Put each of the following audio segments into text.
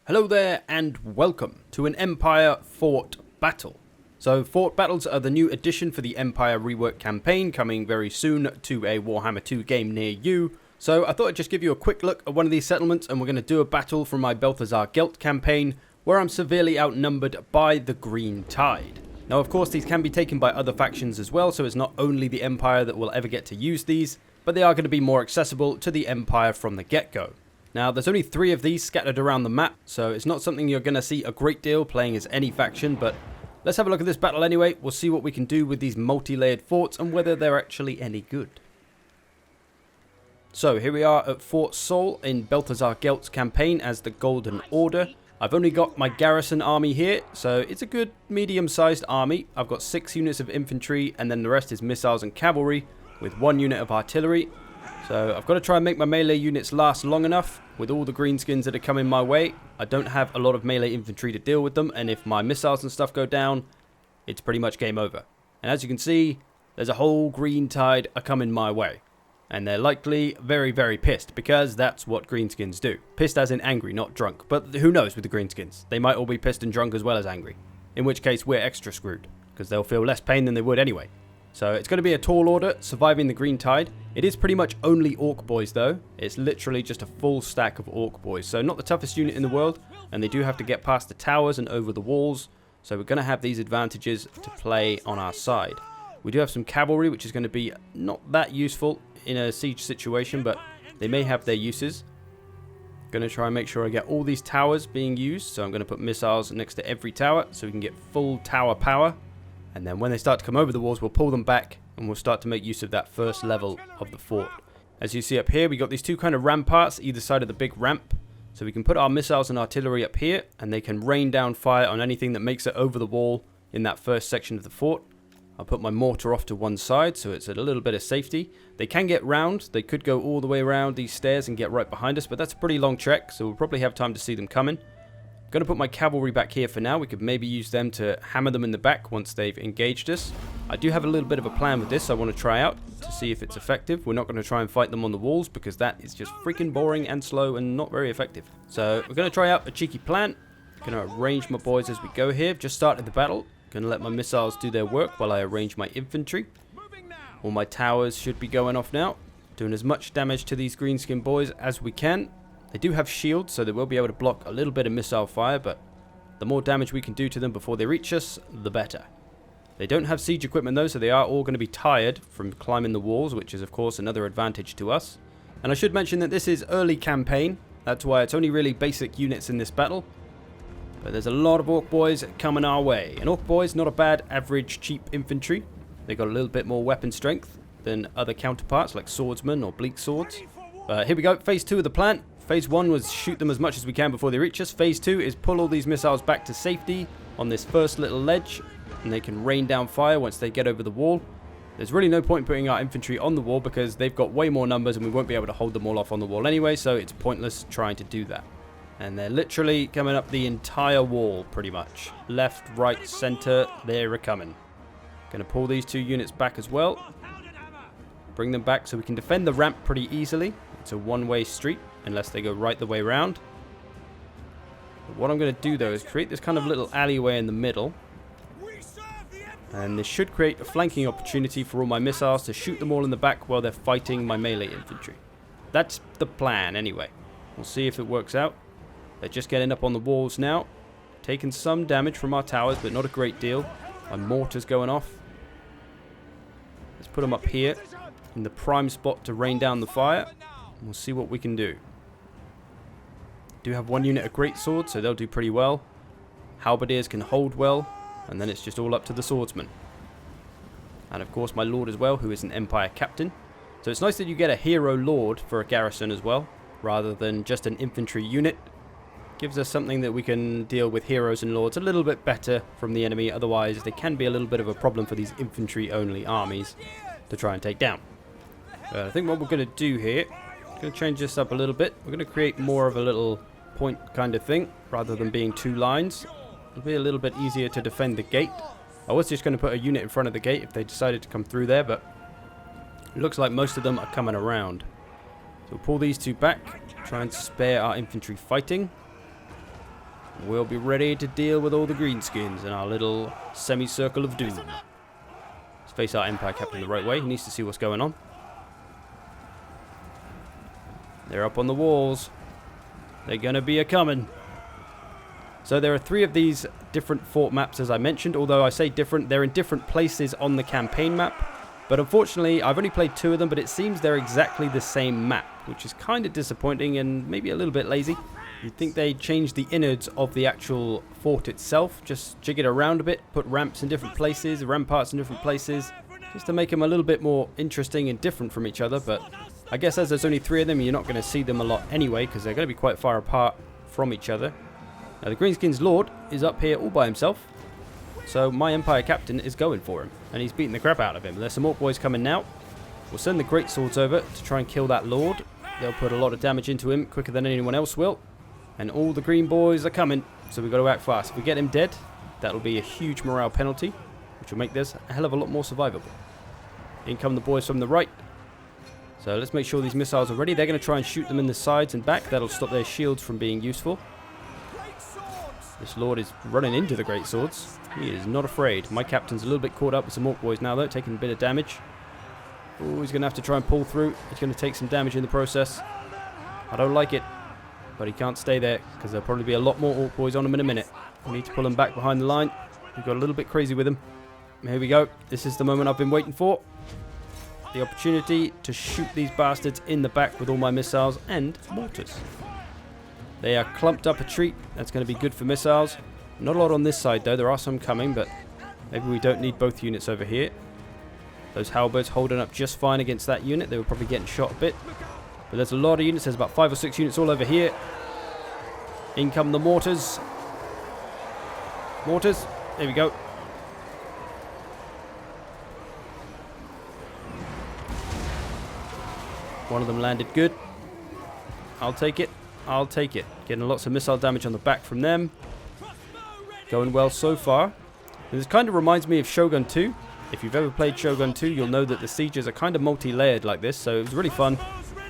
Hello there and welcome to an Empire Fort Battle. So Fort Battles are the new addition for the Empire Rework campaign, coming very soon to a Warhammer 2 game near you. So I thought I'd just give you a quick look at one of these settlements, and we're going to do a battle from my Balthazar Gelt campaign where I'm severely outnumbered by the Green Tide. Now of course these can be taken by other factions as well, so it's not only the Empire that will ever get to use these, but they are going to be more accessible to the Empire from the get-go. Now, there's only 3 of these scattered around the map, so it's not something you're going to see a great deal playing as any faction, but let's have a look at this battle anyway. We'll see what we can do with these multi-layered forts and whether they're actually any good. So, here we are at Fort Sol in Balthazar Gelt's campaign as the Golden Order. I've only got my garrison army here, so it's a good medium-sized army. I've got 6 units of infantry, and then the rest is missiles and cavalry, with 1 unit of artillery. So I've got to try and make my melee units last long enough. With all the greenskins that are coming my way, I don't have a lot of melee infantry to deal with them, and if my missiles and stuff go down, it's pretty much game over. And as you can see, there's a whole green tide are coming my way. And they're likely very, very pissed, because that's what greenskins do. Pissed as in angry, not drunk. But who knows with the greenskins? They might all be pissed and drunk as well as angry. In which case, we're extra screwed, because they'll feel less pain than they would anyway. So it's going to be a tall order, surviving the green tide. It is pretty much only orc boys though. It's literally just a full stack of orc boys. So not the toughest unit in the world, and they do have to get past the towers and over the walls. So we're going to have these advantages to play on our side. We do have some cavalry, which is going to be not that useful in a siege situation, but they may have their uses. Going to try and make sure I get all these towers being used. So I'm going to put missiles next to every tower so we can get full tower power. And then when they start to come over the walls, we'll pull them back and we'll start to make use of that first level of the fort. As you see up here, we got these 2 kind of ramparts either side of the big ramp. So we can put our missiles and artillery up here, and they can rain down fire on anything that makes it over the wall in that first section of the fort. I'll put my mortar off to one side so it's at a little bit of safety. They can get round. They could go all the way around these stairs and get right behind us, but that's a pretty long trek, so we'll probably have time to see them coming. Going to put my cavalry back here for now. We could maybe use them to hammer them in the back once they've engaged us. I do have a little bit of a plan with this I want to try out to see if it's effective. We're not going to try and fight them on the walls because that is just freaking boring and slow and not very effective. So we're going to try out a cheeky plan. Going to arrange my boys as we go here. Just started the battle. Going to let my missiles do their work while I arrange my infantry. All my towers should be going off now. Doing as much damage to these greenskin boys as we can. They do have shields, so they will be able to block a little bit of missile fire, but the more damage we can do to them before they reach us, the better. They don't have siege equipment though, so they are all going to be tired from climbing the walls, which is of course another advantage to us. And I should mention that this is early campaign, that's why it's only really basic units in this battle. But there's a lot of orc boys coming our way. And orc boys, not a bad average cheap infantry. They got a little bit more weapon strength than other counterparts like swordsmen or bleak swords. Here we go, phase 2 of the plan. Phase 1 was shoot them as much as we can before they reach us. Phase 2 is pull all these missiles back to safety on this first little ledge, and they can rain down fire once they get over the wall. There's really no point putting our infantry on the wall because they've got way more numbers and we won't be able to hold them all off on the wall anyway, so it's pointless trying to do that. And they're literally coming up the entire wall pretty much. Left, right, center, they're coming. Gonna pull these 2 units back as well. Bring them back so we can defend the ramp pretty easily. It's a one-way street unless they go right the way around. But what I'm going to do though is create this kind of little alleyway in the middle. And this should create a flanking opportunity for all my missiles to shoot them all in the back while they're fighting my melee infantry. That's the plan anyway. We'll see if it works out. They're just getting up on the walls now. Taking some damage from our towers, but not a great deal. My mortar's going off. Let's put them up here in the prime spot to rain down the fire. And we'll see what we can do. Do have 1 unit of great swords, so they'll do pretty well. Halberdiers can hold well, and then it's just all up to the swordsman. And of course my lord as well, who is an empire captain. So it's nice that you get a hero lord for a garrison as well, rather than just an infantry unit. Gives us something that we can deal with heroes and lords a little bit better from the enemy, otherwise they can be a little bit of a problem for these infantry only armies to try and take down. But I think what we're going to do here, going to change this up a little bit. We're going to create more of a little point kind of thing rather than being 2 lines. It'll be a little bit easier to defend the gate. I was just going to put a unit in front of the gate if they decided to come through there, but it looks like most of them are coming around. So we'll pull these 2 back, try and spare our infantry fighting. we'll be ready to deal with all the greenskins in our little semicircle of doom. Let's face our Empire Captain the right way. He needs to see what's going on. They're up on the walls. They're gonna be a-coming. So there are 3 of these different fort maps, as I mentioned. Although I say different, they're in different places on the campaign map. But unfortunately, I've only played 2 of them, but it seems they're exactly the same map, which is kind of disappointing and maybe a little bit lazy. You'd think they'd change the innards of the actual fort itself, just jig it around a bit, put ramps in different places, ramparts in different places, just to make them a little bit more interesting and different from each other. But I guess as there's only 3 of them, you're not going to see them a lot anyway, because they're going to be quite far apart from each other. Now the Greenskins Lord is up here all by himself, so my Empire Captain is going for him, and he's beating the crap out of him. There's some Orc boys coming now. We'll send the Great Swords over to try and kill that Lord. They'll put a lot of damage into him quicker than anyone else will. And all the green boys are coming, so we've got to act fast. If we get him dead, that'll be a huge morale penalty, which will make this a hell of a lot more survivable. In come the boys from the right. So let's make sure these missiles are ready. They're going to try and shoot them in the sides and back. That'll stop their shields from being useful. This Lord is running into the Great Swords. He is not afraid. My captain's a little bit caught up with some Orc boys now, though, taking a bit of damage. Oh, he's going to have to try and pull through. He's going to take some damage in the process. I don't like it, but he can't stay there, because there'll probably be a lot more Orc boys on him in a minute. We need to pull him back behind the line. We've got a little bit crazy with him. Here we go. This is the moment I've been waiting for. The opportunity to shoot these bastards in the back with all my missiles and mortars. They are clumped up a treat. That's going to be good for missiles. Not a lot on this side, though. There are some coming, but maybe we don't need both units over here. Those halberds holding up just fine against that unit. They were probably getting shot a bit. But there's a lot of units. There's about 5 or 6 units all over here. In come the mortars. Mortars. There we go. One of them landed good. I'll take it. I'll take it. Getting lots of missile damage on the back from them. Going well so far. And this kind of reminds me of Shogun 2. If you've ever played Shogun 2, you'll know that the sieges are kind of multi-layered like this. So it was really fun.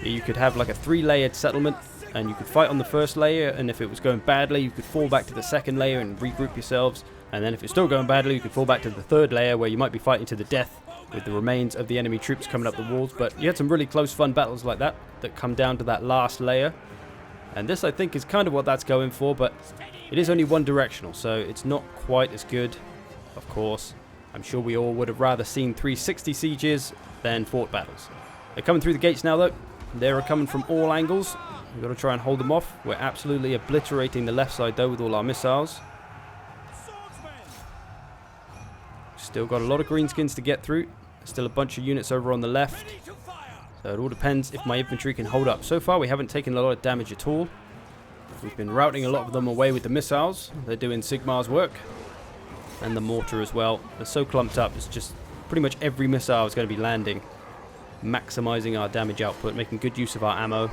You could have like a 3-layered settlement, and you could fight on the first layer, and if it was going badly, you could fall back to the second layer and regroup yourselves. And then if it's still going badly, you could fall back to the 3rd layer, where you might be fighting to the death with the remains of the enemy troops coming up the walls. But you had some really close, fun battles like that come down to that last layer. And this, I think, is kind of what that's going for, but it is only one directional, so it's not quite as good, of course. I'm sure we all would have rather seen 360 sieges than fort battles. They're coming through the gates now, though. They're coming from all angles. We've got to try and hold them off. We're absolutely obliterating the left side, though, with all our missiles. Still got a lot of greenskins to get through. There's still a bunch of units over on the left. So it all depends if my infantry can hold up. So far, we haven't taken a lot of damage at all. We've been routing a lot of them away with the missiles. They're doing Sigmar's work. And the mortar as well. They're so clumped up, it's just pretty much every missile is going to be landing. Maximizing our damage output, making good use of our ammo.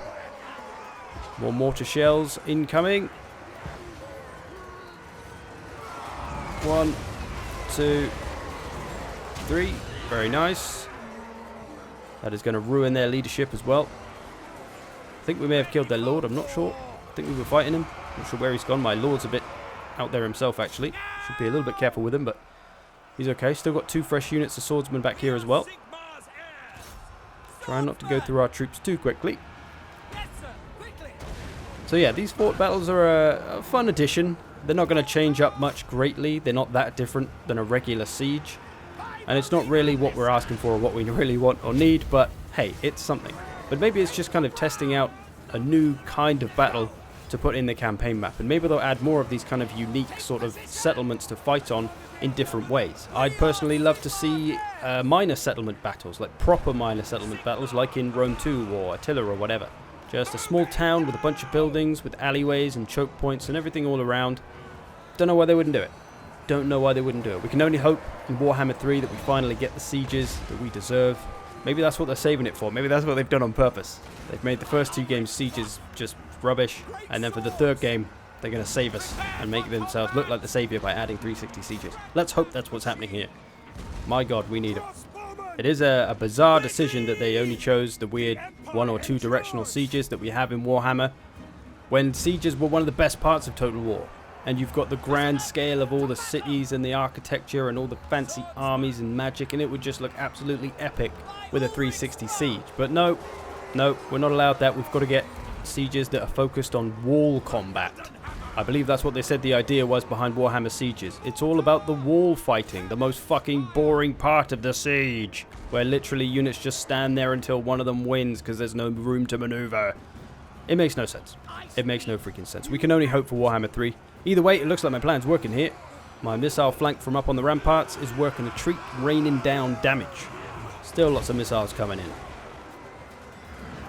More mortar shells incoming. 1, 2, 3. Very nice. That is going to ruin their leadership as well. I think we may have killed their lord, I'm not sure. I think we were fighting him. Not sure where he's gone. My lord's a bit out there himself, actually. Should be a little bit careful with him, but he's okay. Still got 2 fresh units of swordsmen back here as well. Trying not to go through our troops too quickly. So yeah, these fort battles are a fun addition. They're not going to change up much greatly. They're not that different than a regular siege. And it's not really what we're asking for or what we really want or need, but hey, it's something. But maybe it's just kind of testing out a new kind of battle to put in the campaign map. And maybe they'll add more of these kind of unique sort of settlements to fight on in different ways. I'd personally love to see minor settlement battles, like proper minor settlement battles, like in Rome 2 or Attila or whatever. Just a small town with a bunch of buildings, with alleyways and choke points and everything all around. Don't know why they wouldn't do it. Don't know why they wouldn't do it. We can only hope in Warhammer 3 that we finally get the sieges that we deserve. Maybe that's what they're saving it for. Maybe that's what they've done on purpose. They've made the first 2 games sieges just rubbish, and then for the 3rd game, they're going to save us and make themselves look like the savior by adding 360 sieges. Let's hope that's what's happening here. My god, we need it. It is a bizarre decision that they only chose the weird 1 or 2 directional sieges that we have in Warhammer, when sieges were one of the best parts of Total War. and you've got the grand scale of all the cities and the architecture and all the fancy armies and magic, and it would just look absolutely epic with a 360 siege. But no, we're not allowed that. We've got to get sieges that are focused on wall combat. I believe that's what they said the idea was behind Warhammer Sieges. It's all about the wall fighting, the most fucking boring part of the siege, where literally units just stand there until one of them wins because there's no room to maneuver. It makes no sense. It makes no freaking sense. We can only hope for Warhammer 3. Either way, it looks like my plan's working here. My missile flank from up on the ramparts is working a treat, raining down damage. Still lots of missiles coming in.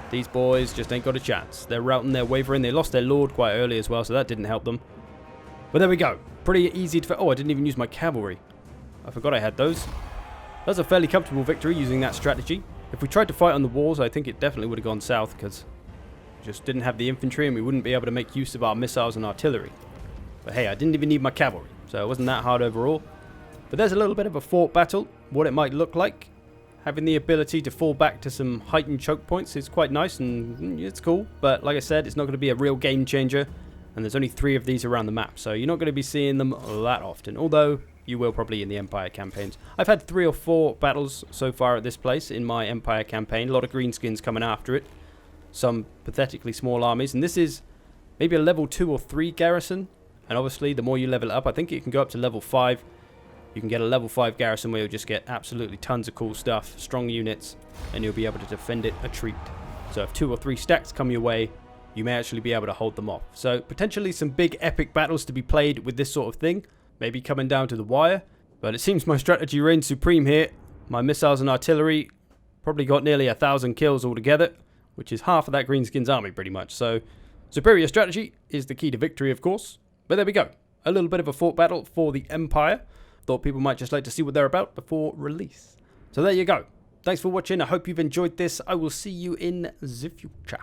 These boys just ain't got a chance. They're routing, they're wavering. They lost their lord quite early as well, so that didn't help them. But there we go. Pretty easy to... Oh, I didn't even use my cavalry. I forgot I had those. That's a fairly comfortable victory using that strategy. If we tried to fight on the walls, I think it definitely would have gone south, because we just didn't have the infantry and we wouldn't be able to make use of our missiles and artillery. But hey, I didn't even need my cavalry, so it wasn't that hard overall. But there's a little bit of a fort battle, what it might look like. Having the ability to fall back to some heightened choke points is quite nice and it's cool. But like I said, it's not going to be a real game changer. And there's only 3 of these around the map, so you're not going to be seeing them that often. Although, you will probably in the Empire campaigns. I've had 3 or 4 battles so far at this place in my Empire campaign. A lot of greenskins coming after it. Some pathetically small armies. And this is maybe a level 2 or 3 garrison. And obviously, the more you level it up, I think it can go up to level 5. You can get a level 5 garrison where you'll just get absolutely tons of cool stuff, strong units, and you'll be able to defend it a treat. So if 2 or 3 stacks come your way, you may actually be able to hold them off. So potentially some big epic battles to be played with this sort of thing, maybe coming down to the wire. But it seems my strategy reigns supreme here. My missiles and artillery probably got nearly 1,000 kills altogether, which is half of that Greenskins army pretty much. So superior strategy is the key to victory, of course. But there we go. A little bit of a fort battle for the Empire. Thought people might just like to see what they're about before release. So there you go. Thanks for watching. I hope you've enjoyed this. I will see you in the future.